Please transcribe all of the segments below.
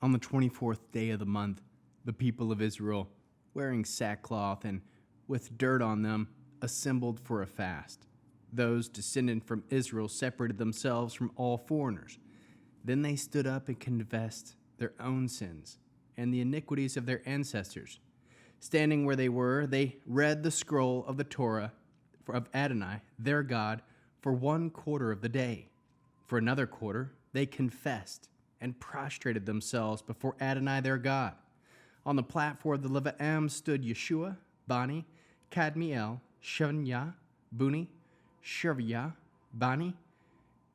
On the 24th day of the month, the people of Israel, wearing sackcloth and with dirt on them, assembled for a fast. Those descended from Israel separated themselves from all foreigners. Then they stood up and confessed their own sins and the iniquities of their ancestors. Standing where they were, they read the scroll of the Torah of Adonai, their God, for 1/4 of the day. For another quarter, they confessed and prostrated themselves before Adonai, their God. On the platform of the Levaim stood Yeshua, Bani, Kadmiel, Shevaniah, Buni, Sherebiah, Bani,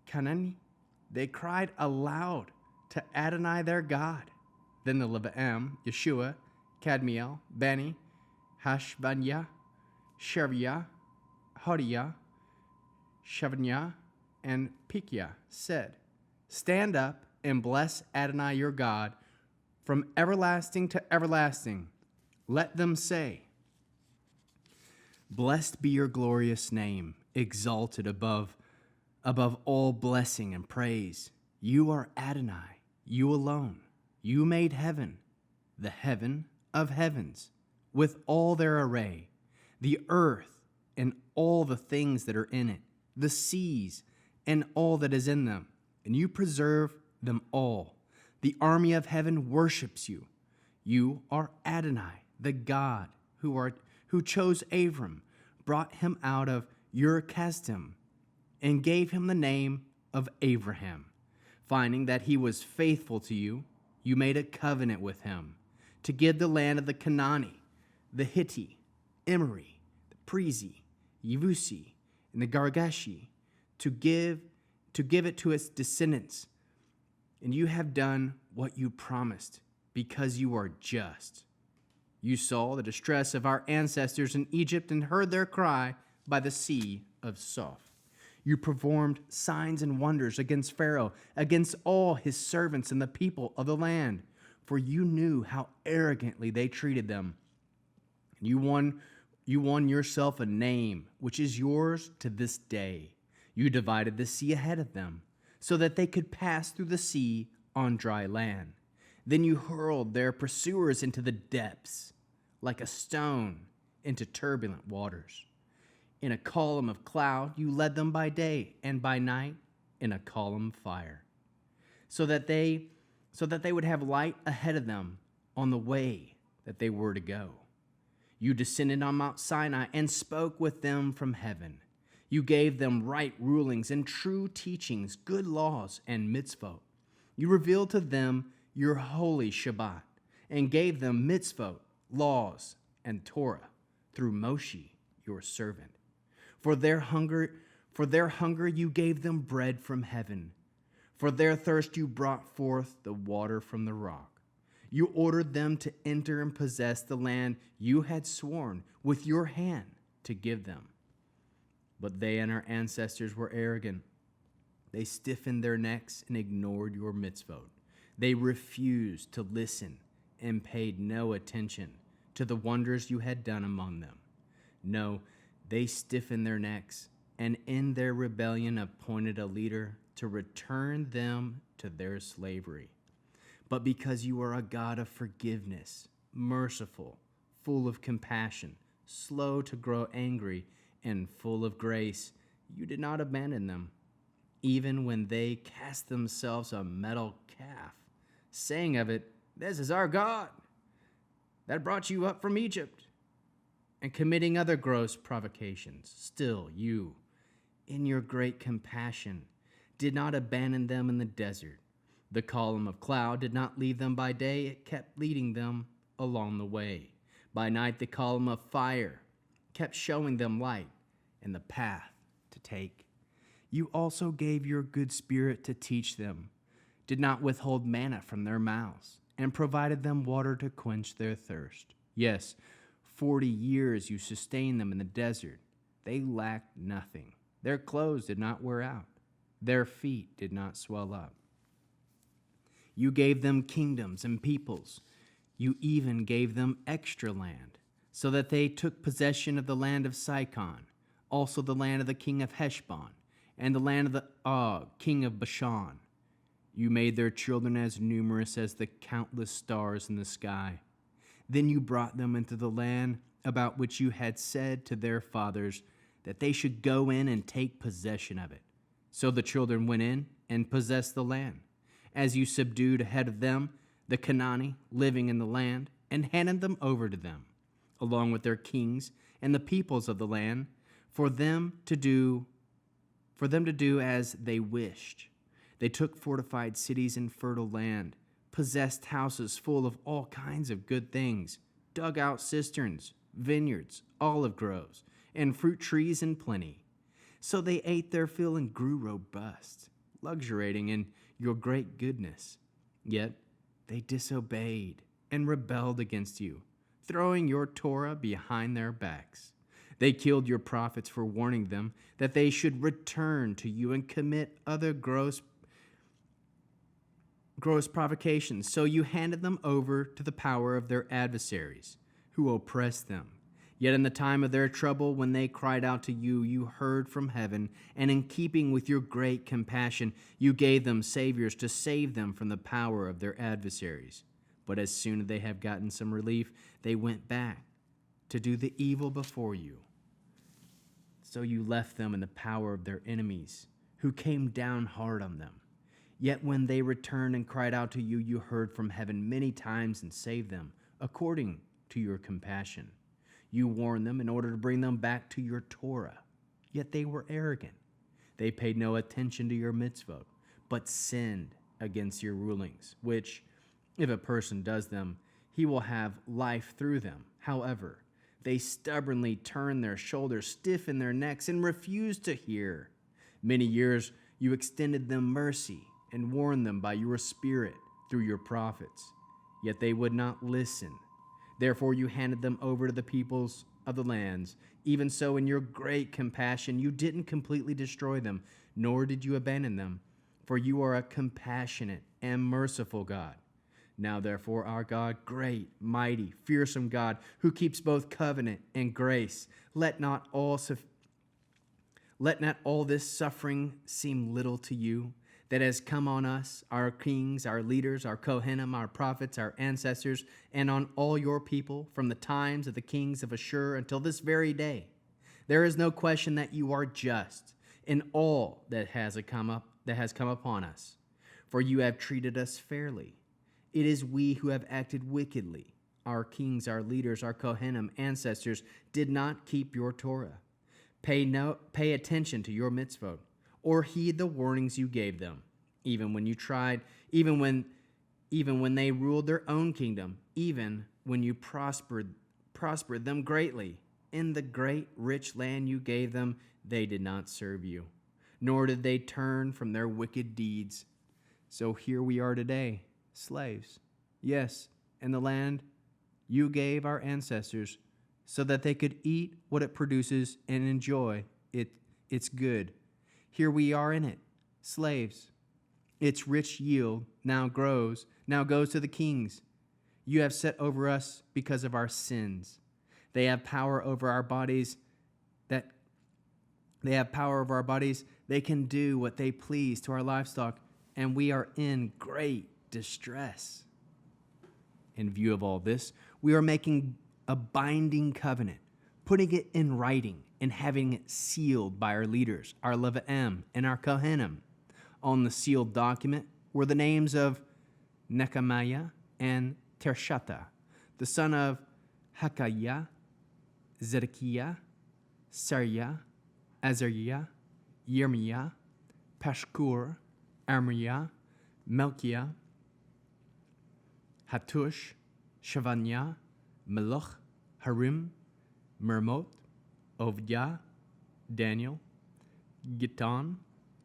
Kanani. They cried aloud to Adonai, their God. Then the Levaim, Yeshua, Kadmiel, Bani, Hashbaniah, Sherebiah, Hodiah, Shevaniah, and Pekiah said, "Stand up and bless Adonai your God from everlasting to everlasting." Let them say, "Blessed be your glorious name, exalted above all blessing and praise. You are Adonai, you alone. You made heaven, the heaven of heavens, with all their array, the earth and all the things that are in it, the seas and all that is in them, and you preserve them all. The army of heaven worships you. You are Adonai, the God who chose Abram, brought him out of Ur Kasdim, and gave him the name of Abraham. Finding that he was faithful to you, you made a covenant with him to give the land of the Canaanite, the Hittite, Emori, the Perizi, Yevusi, and the Girgashi, to give it to its descendants. And you have done what you promised, because you are just. You saw the distress of our ancestors in Egypt and heard their cry by the sea of Soph. You performed signs and wonders against Pharaoh, against all his servants and the people of the land, for you knew how arrogantly they treated them. You won yourself a name, which is yours to this day. You divided the sea ahead of them, so that they could pass through the sea on dry land. Then you hurled their pursuers into the depths, like a stone into turbulent waters. In a column of cloud you led them by day, and by night in a column of fire, so that they would have light ahead of them on the way that they were to go. You descended on Mount Sinai and spoke with them from heaven. You gave them right rulings and true teachings, good laws and mitzvot. You revealed to them your holy Shabbat and gave them mitzvot, laws, and Torah through Moshe, your servant. For their hunger you gave them bread from heaven. For their thirst you brought forth the water from the rock. You ordered them to enter and possess the land you had sworn with your hand to give them. But they and our ancestors were arrogant. They stiffened their necks and ignored your mitzvot. They refused to listen and paid no attention to the wonders you had done among them. No, they stiffened their necks and in their rebellion appointed a leader to return them to their slavery. But because you are a God of forgiveness, merciful, full of compassion, slow to grow angry, and full of grace, you did not abandon them, even when they cast themselves a metal calf, saying of it, "This is our God that brought you up from Egypt," and committing other gross provocations. Still, you, in your great compassion, did not abandon them in the desert. The column of cloud did not leave them by day, it kept leading them along the way. By night, the column of fire kept showing them light and the path to take. You also gave your good spirit to teach them, did not withhold manna from their mouths, and provided them water to quench their thirst. Yes, 40 years you sustained them in the desert. They lacked nothing. Their clothes did not wear out. Their feet did not swell up. You gave them kingdoms and peoples. You even gave them extra land, so that they took possession of the land of Sihon, also the land of the king of Heshbon, and the land of the Og, king of Bashan. You made their children as numerous as the countless stars in the sky. Then you brought them into the land about which you had said to their fathers that they should go in and take possession of it. So the children went in and possessed the land, as you subdued ahead of them the Canaani living in the land, and handed them over to them, along with their kings and the peoples of the land, for them to do as they wished. They took fortified cities and fertile land, possessed houses full of all kinds of good things, dug out cisterns, vineyards, olive groves, and fruit trees in plenty. So they ate their fill and grew robust, luxuriating in your great goodness. Yet they disobeyed and rebelled against you, throwing your Torah behind their backs. They killed your prophets for warning them that they should return to you and commit other gross provocations. So you handed them over to the power of their adversaries, who oppressed them. Yet in the time of their trouble, when they cried out to you, you heard from heaven, and in keeping with your great compassion, you gave them saviors to save them from the power of their adversaries. But as soon as they have gotten some relief, they went back to do the evil before you. So you left them in the power of their enemies, who came down hard on them. Yet when they returned and cried out to you, you heard from heaven many times and saved them, according to your compassion. You warned them in order to bring them back to your Torah. Yet they were arrogant. They paid no attention to your mitzvot, but sinned against your rulings, which, if a person does them, he will have life through them. However, they stubbornly turn their shoulders, stiffen their necks, and refuse to hear. Many years you extended them mercy and warned them by your Spirit through your prophets. Yet they would not listen. Therefore you handed them over to the peoples of the lands. Even so, in your great compassion, you didn't completely destroy them, nor did you abandon them. For you are a compassionate and merciful God. Now therefore, our God, great, mighty, fearsome God, who keeps both covenant and grace, let not all this suffering seem little to you that has come on us, our kings, our leaders, our Kohanim, our prophets, our ancestors, and on all your people from the times of the kings of Ashur until this very day. There is no question that you are just in all that has come upon us, for you have treated us fairly. It is we who have acted wickedly. Our kings, our leaders, our Kohanim, ancestors did not keep your Torah. Pay attention to your mitzvot, or heed the warnings you gave them, even when they ruled their own kingdom, even when you prospered them greatly. In the great rich land you gave them, they did not serve you, nor did they turn from their wicked deeds. So here we are today, slaves, yes, in the land you gave our ancestors, so that they could eat what it produces and enjoy its good. Here we are in it, slaves. Its rich yield now goes to the kings. You have set over us because of our sins. They have power over our bodies. They can do what they please to our livestock, and we are in great distress. In view of all this, we are making a binding covenant, putting it in writing and having it sealed by our leaders, our Levi'im and our Kohanim. On the sealed document were the names of Nehemiah and Tershata, the son of Hakaliah, Zedekiah, Sariah, Azariah, Yirmiah, Pashkur, Amriah, Melchiah, Hattush, Shavaniah, Meluch, Harim, Mermot, Ovdiah, Daniel, Gittan,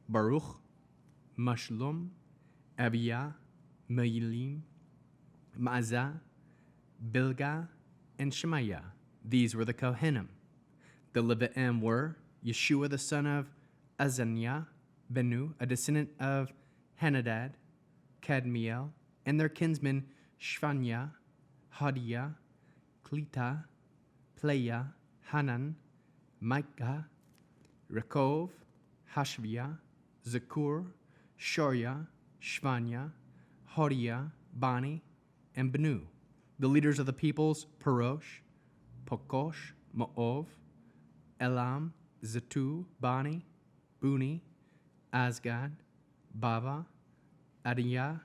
Baruch, Mashullam, Abiyah, Me'ilim, Ma'azah, Bilgah, and Shemaiah. These were the Kohanim. The Levi'im were Yeshua the son of Azaniah, Benu, a descendant of Henadad, Kadmiel, and their kinsmen Shphaniah, Hadiah, Klita, Playa, Hanan, Micah, Rekov, Hashviah, Zakur, Shoria, Shvanya, Hodiah, Bani, and Benu. The leaders of the peoples, Parosh, Pokosh, Mo'ov, Elam, Zatu, Bani, Buni, Asgad, Bava, Adiyah,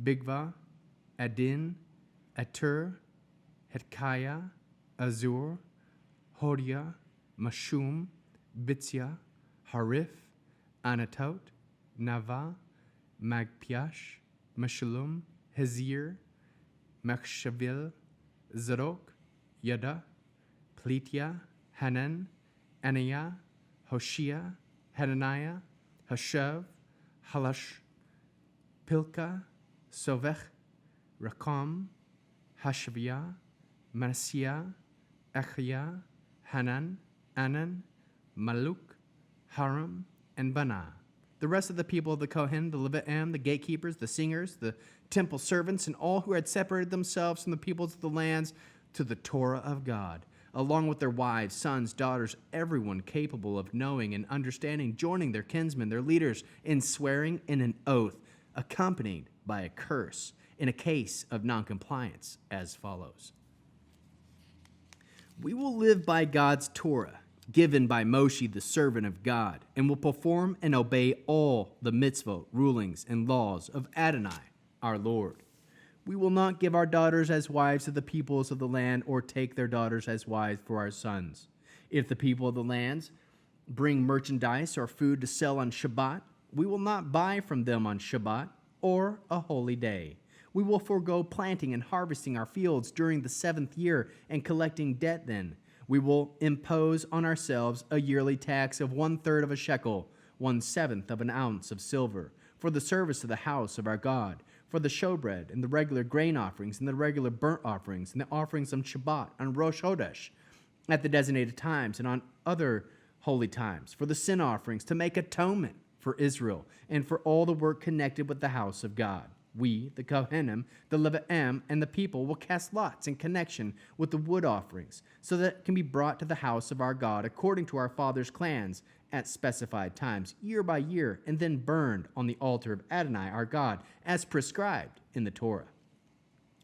Bigva, Adin, Atur, Hetkaya, Azur, Hodiah, Mashum, Bitzia, Harif, Anatot, Nava, Magpiash, Meshullam, Hezir, Machshavil, Zadok, Yada, Pletia, Hanan, Ananiah, Hoshea, Hananiah, Hashav, Halash, Pilka, Sovech, Rakam, Hashabiah, Manasseh, Achiah, Hanan, Anan, Maluk, Haram, and Bana. The rest of the people of the Kohen, the Levi'im, the gatekeepers, the singers, the temple servants, and all who had separated themselves from the peoples of the lands to the Torah of God, along with their wives, sons, daughters, everyone capable of knowing and understanding, joining their kinsmen, their leaders, in swearing in an oath, accompanied by a curse, in a case of noncompliance, as follows. We will live by God's Torah, given by Moshe, the servant of God, and will perform and obey all the mitzvot, rulings, and laws of Adonai, our Lord. We will not give our daughters as wives to the peoples of the land or take their daughters as wives for our sons. If the people of the lands bring merchandise or food to sell on Shabbat, we will not buy from them on Shabbat or a holy day. We will forego planting and harvesting our fields during the 7th year and collecting debt then. We will impose on ourselves a yearly tax of 1/3 of a shekel, 1/7 of an ounce of silver, for the service of the house of our God, for the showbread and the regular grain offerings and the regular burnt offerings and the offerings on Shabbat, on Rosh Chodesh, at the designated times and on other holy times, for the sin offerings, to make atonement for Israel, and for all the work connected with the house of God. We, the Kohanim, the Levi'im, and the people will cast lots in connection with the wood offerings, so that it can be brought to the house of our God according to our fathers' clans at specified times, year by year, and then burned on the altar of Adonai, our God, as prescribed in the Torah.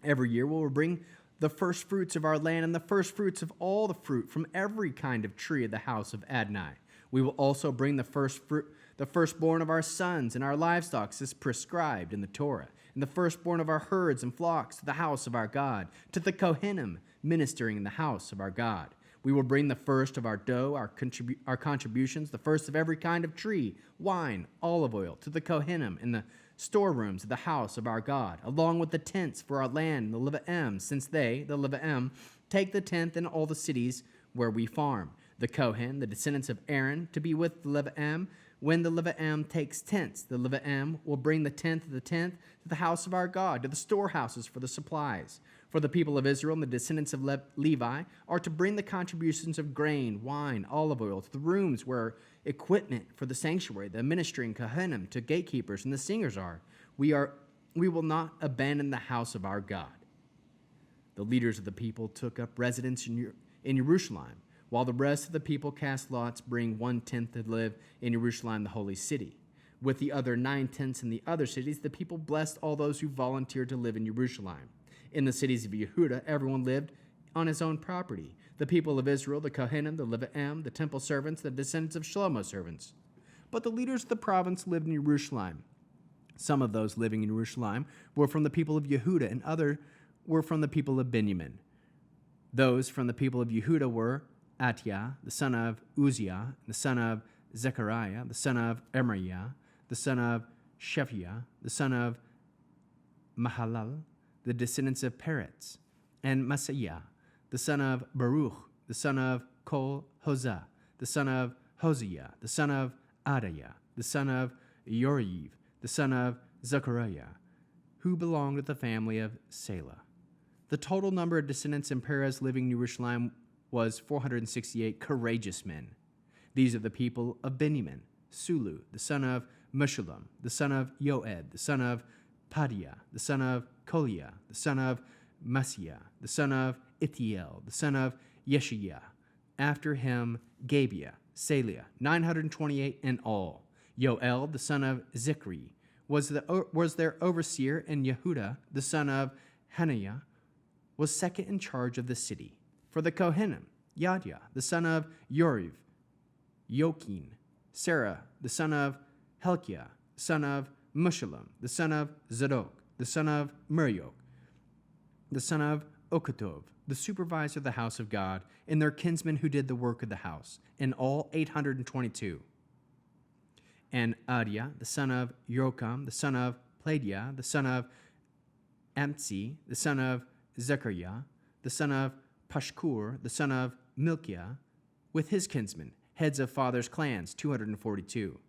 Every year we will bring the first fruits of our land and the first fruits of all the fruit from every kind of tree of the house of Adonai. We will also bring the firstborn of our sons and our livestock as prescribed in the Torah, and the firstborn of our herds and flocks to the house of our God, to the Kohanim ministering in the house of our God. We will bring the first of our dough, our contributions, the first of every kind of tree, wine, olive oil, to the Kohanim in the storerooms of the house of our God, along with the tents for our land and the Levi'im, since they, the Levi'im, take the tenth in all the cities where we farm. The Kohen, the descendants of Aaron, to be with the Levi'im. When the Levi'im takes tents, the Levi'im will bring the tenth of the tenth to the house of our God, to the storehouses for the supplies. For the people of Israel and the descendants of Levi are to bring the contributions of grain, wine, olive oil to the rooms where equipment for the sanctuary, the ministering Kohanim, to gatekeepers and the singers are. We will not abandon the house of our God. The leaders of the people took up residence in Jerusalem, while the rest of the people cast lots, bring 1/10 to live in Jerusalem, the holy city. With the other 9/10 in the other cities, the people blessed all those who volunteered to live in Jerusalem. In the cities of Yehuda, everyone lived on his own property. The people of Israel, the Kohanim, the Levi'im, the temple servants, the descendants of Shlomo's servants. But the leaders of the province lived in Jerusalem. Some of those living in Jerusalem were from the people of Yehuda, and others were from the people of Benjamin. Those from the people of Yehuda were Atiah, the son of Uzziah, the son of Zechariah, the son of Emariah, the son of Shephiah, the son of Mahalal, the descendants of Peretz, and Masiah, the son of Baruch, the son of Kol Hosah, the son of Hosea, the son of Adaiah, the son of Yoriv, the son of Zechariah, who belonged to the family of Selah. The total number of descendants in Perez living in Jerusalem was 468 courageous men. These are the people of Benjamin: Sulu, the son of Meshullam, the son of Yoed, the son of Padiah, the son of Koliah, the son of Masiah, the son of Ithiel, the son of Yeshiah. After him, Gabiah, Saliah, 928 in all. Yoel, the son of Zikri, was their overseer, and Yehuda, the son of Hananiah, was second in charge of the city. For the Kohanim, Yadya, the son of Yoriv, Yokin, Sarah, the son of Helkiah, son of Meshullam, the son of Zadok, the son of Muriok, the son of Okotov, the supervisor of the house of God, and their kinsmen who did the work of the house, in all 822. And Adiah, the son of Yorkam, the son of Pladiah, the son of Amtzi, the son of Zechariah, the son of Pashkur, the son of Milkiah, with his kinsmen, heads of fathers' clans, 242.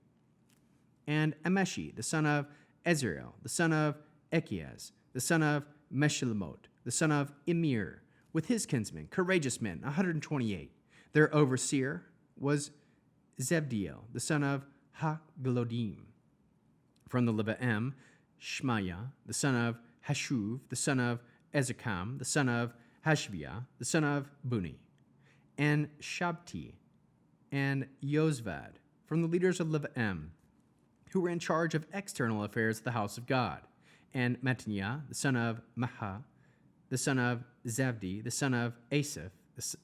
And Ameshi, the son of Ezrael, the son of Echiaz, the son of Meshilemot, the son of Emir, with his kinsmen, courageous men, 128. Their overseer was Zebdiel, the son of Ha-Galodim. From the Levaim, Shmaiah, the son of Hashuv, the son of Ezekam, the son of Hashviah, the son of Buni. And Shabti, and Yozvad, from the leaders of Levaim, who were in charge of external affairs of the house of God. And Mattaniah, the son of Maha, the son of Zabdi, the son of Asaph,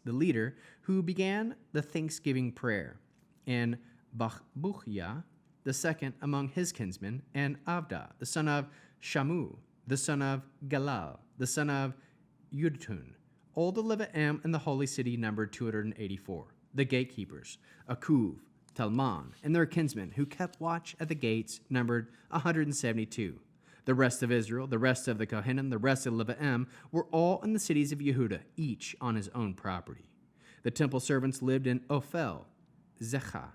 the leader, who began the thanksgiving prayer. And Bachbuchiah, the second among his kinsmen, and Avda, the son of Shamu, the son of Galal, the son of Yudtun. All the Levaim in the holy city numbered 284. The gatekeepers, Akuv, Talman, and their kinsmen, who kept watch at the gates, numbered 172. The rest of Israel, the rest of the Kohanim, the rest of Levaim, were all in the cities of Yehuda, each on his own property. The temple servants lived in Ophel, Zecha,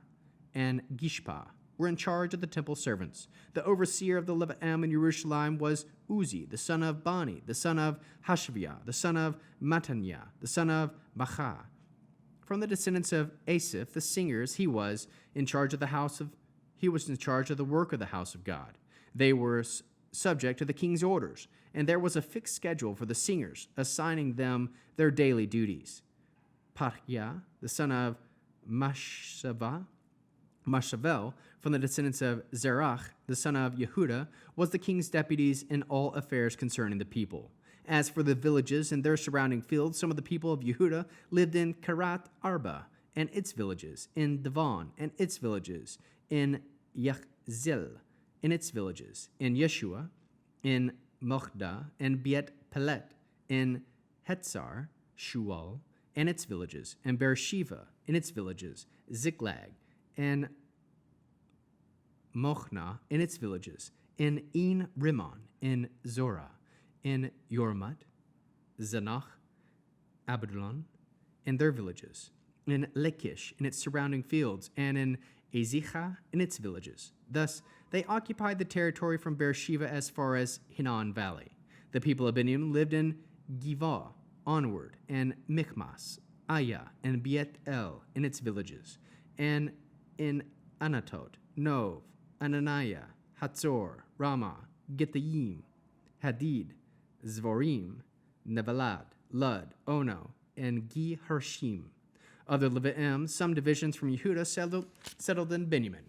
and Gishpa, were in charge of the temple servants. The overseer of the Levaim in Jerusalem was Uzi, the son of Bani, the son of Hashviah, the son of Mattaniah, the son of Bacha. From the descendants of Asaph, the singers, he was in charge of the work of the house of God. They were subject to the king's orders, and there was a fixed schedule for the singers, assigning them their daily duties. Parhia, the son of Mashavel, from the descendants of Zerach, the son of Yehuda, was the king's deputies in all affairs concerning the people. As for the villages and their surrounding fields, some of the people of Yehuda lived in Karat Arba and its villages, in Devon and its villages, in Yachzil and its villages, in Yeshua, in Mochda, and Biet Pelet, in Hetzar, Shual, and its villages, and Beersheba and its villages, Ziklag, and Mochna and its villages, in En Rimmon, in Zorah, in Yormat, Zanach, Abdulon, and their villages, in Lachish and its surrounding fields, and in Ezicha and its villages. Thus, they occupied the territory from Beersheba as far as Hinnon Valley. The people of Benjamin lived in Givah onward, and Michmas, Aya, and Biet El in its villages, and in Anatot, Nov, Ananiah, Hatzor, Ramah, Gittayim, Hadid, Zvorim, Nebalad, Lud, Ono, and Gi Harshim. Other Levaim, some divisions from Yehuda, settled in Benjamin.